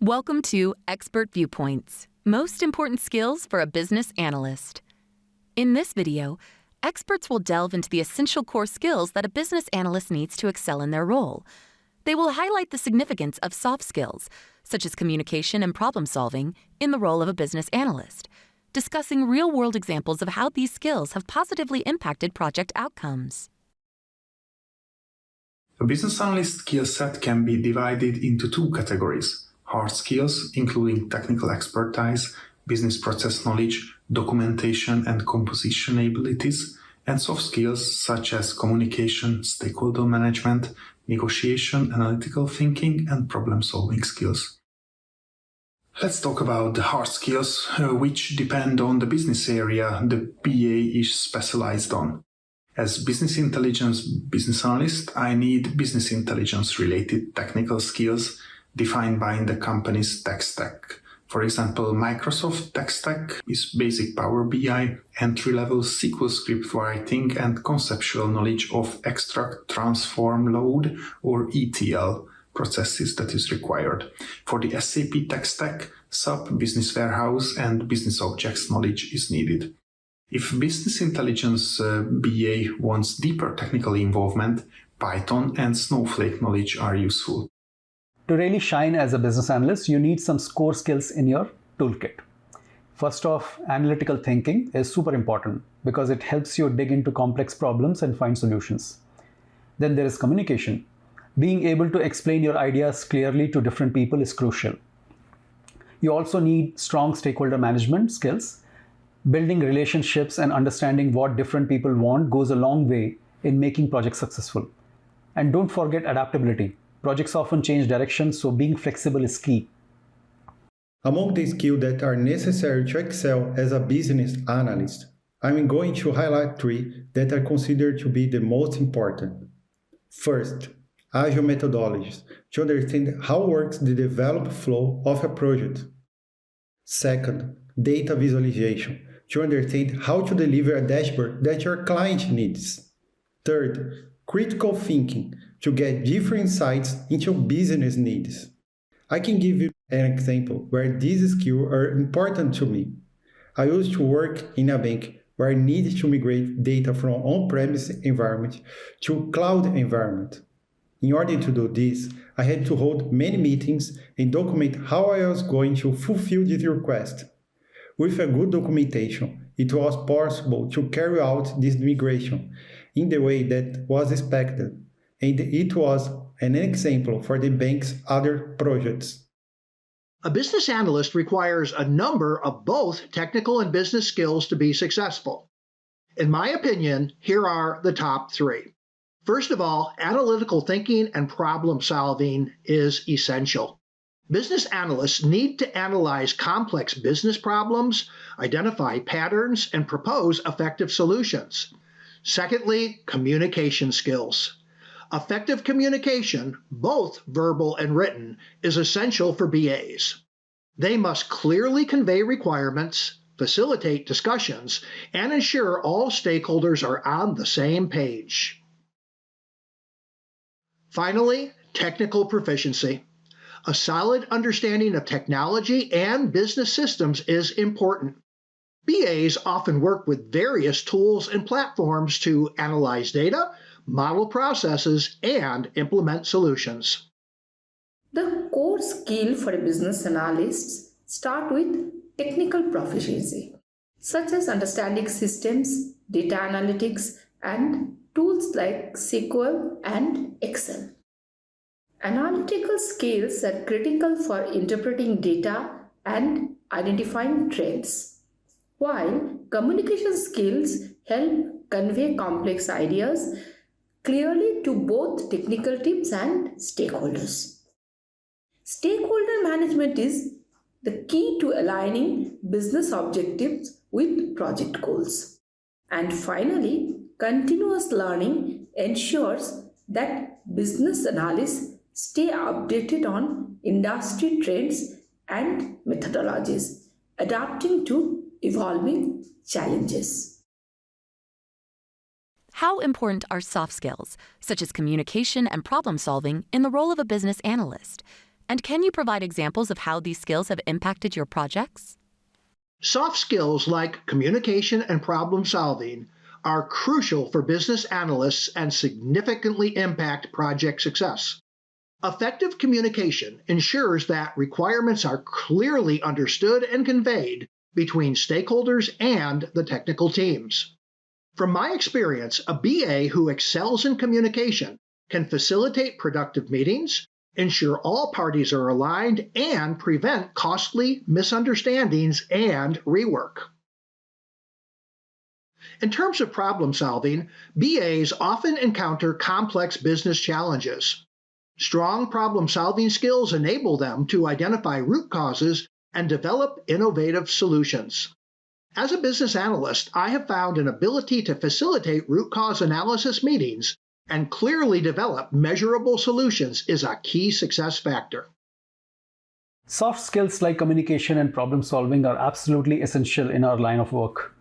Welcome to Expert Viewpoints, Most Important Skills for a Business Analyst. In this video, experts will delve into the essential core skills that a business analyst needs to excel in their role. They will highlight the significance of soft skills, such as communication and problem solving, in the role of a business analyst, discussing real-world examples of how these skills have positively impacted project outcomes. A business analyst skill set can be divided into two categories: hard skills, including technical expertise, business process knowledge, documentation and composition abilities, and soft skills such as communication, stakeholder management, negotiation, analytical thinking, and problem-solving skills. Let's talk about the hard skills, which depend on the business area the BA is specialized on. As business intelligence business analyst, I need business intelligence-related technical skills defined by the company's tech stack. For example, Microsoft tech stack is basic Power BI, entry-level SQL script writing, and conceptual knowledge of extract, transform, load, or ETL processes that is required. For the SAP tech stack, SAP Business Warehouse and Business Objects knowledge is needed. If business intelligence BA wants deeper technical involvement, Python and Snowflake knowledge are useful. To really shine as a business analyst, you need some core skills in your toolkit. First off, analytical thinking is super important because it helps you dig into complex problems and find solutions. Then there is communication. Being able to explain your ideas clearly to different people is crucial. You also need strong stakeholder management skills. Building relationships and understanding what different people want goes a long way in making projects successful. And don't forget adaptability. Projects often change direction, so being flexible is key. Among the skills that are necessary to excel as a business analyst, I'm going to highlight three that are considered to be the most important. First, agile methodologies to understand how works the development flow of a project. Second, data visualization to understand how to deliver a dashboard that your client needs. Third, critical thinking to get different insights into business needs. I can give you an example where these skills are important to me. I used to work in a bank where I needed to migrate data from on-premise environment to cloud environment. In order to do this, I had to hold many meetings and document how I was going to fulfill this request. With a good documentation, it was possible to carry out this migration in the way that was expected, and it was an example for the bank's other projects. A business analyst requires a number of both technical and business skills to be successful. In my opinion, here are the top three. First of all, analytical thinking and problem solving is essential. Business analysts need to analyze complex business problems, identify patterns, and propose effective solutions. Secondly, communication skills. Effective communication, both verbal and written, is essential for BAs. They must clearly convey requirements, facilitate discussions, and ensure all stakeholders are on the same page. Finally, technical proficiency. A solid understanding of technology and business systems is important. BAs often work with various tools and platforms to analyze data, model processes, and implement solutions. The core skill for a business analyst start with technical proficiency, such as understanding systems, data analytics, and tools like SQL and Excel. Analytical skills are critical for interpreting data and identifying trends, while communication skills help convey complex ideas clearly to both technical teams and stakeholders. Stakeholder management is the key to aligning business objectives with project goals. And finally, continuous learning ensures that business analysts stay updated on industry trends and methodologies, adapting to evolving challenges. How important are soft skills, such as communication and problem solving, in the role of a business analyst? And can you provide examples of how these skills have impacted your projects? Soft skills like communication and problem solving are crucial for business analysts and significantly impact project success. Effective communication ensures that requirements are clearly understood and conveyed between stakeholders and the technical teams. From my experience, a BA who excels in communication can facilitate productive meetings, ensure all parties are aligned, and prevent costly misunderstandings and rework. In terms of problem solving, BAs often encounter complex business challenges. Strong problem-solving skills enable them to identify root causes and develop innovative solutions. As a business analyst, I have found an ability to facilitate root cause analysis meetings and clearly develop measurable solutions is a key success factor. Soft skills like communication and problem solving are absolutely essential in our line of work.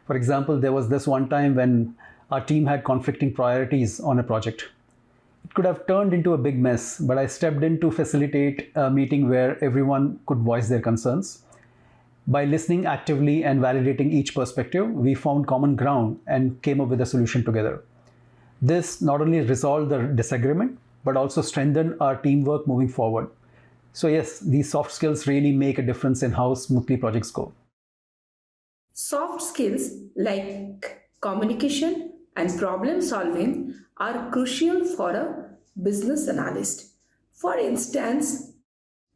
For example, there was this one time when our team had conflicting priorities on a project. It could have turned into a big mess, but I stepped in to facilitate a meeting where everyone could voice their concerns. By listening actively and validating each perspective, we found common ground and came up with a solution together. This not only resolved the disagreement, but also strengthened our teamwork moving forward. So yes, these soft skills really make a difference in how smoothly projects go. Soft skills like communication and problem solving are crucial for a business analyst. For instance,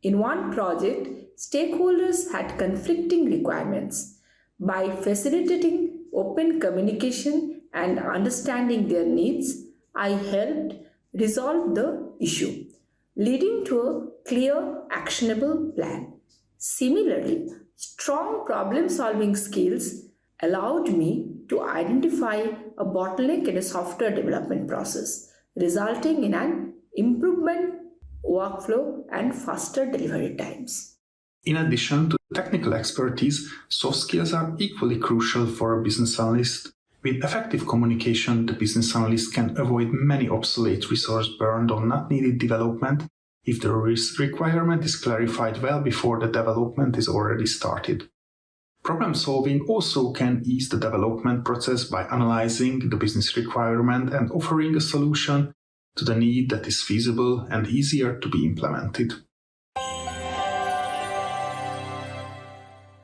in one project, stakeholders had conflicting requirements. By facilitating open communication and understanding their needs, I helped resolve the issue, leading to a clear, actionable plan. Similarly, strong problem-solving skills allowed me to identify a bottleneck in a software development process, resulting in an improvement workflow and faster delivery times. In addition to technical expertise, soft skills are equally crucial for a business analyst. With effective communication, the business analyst can avoid many obsolete resource burned on not needed development if the requirement is clarified well before the development is already started. Problem solving also can ease the development process by analyzing the business requirement and offering a solution to the need that is feasible and easier to be implemented.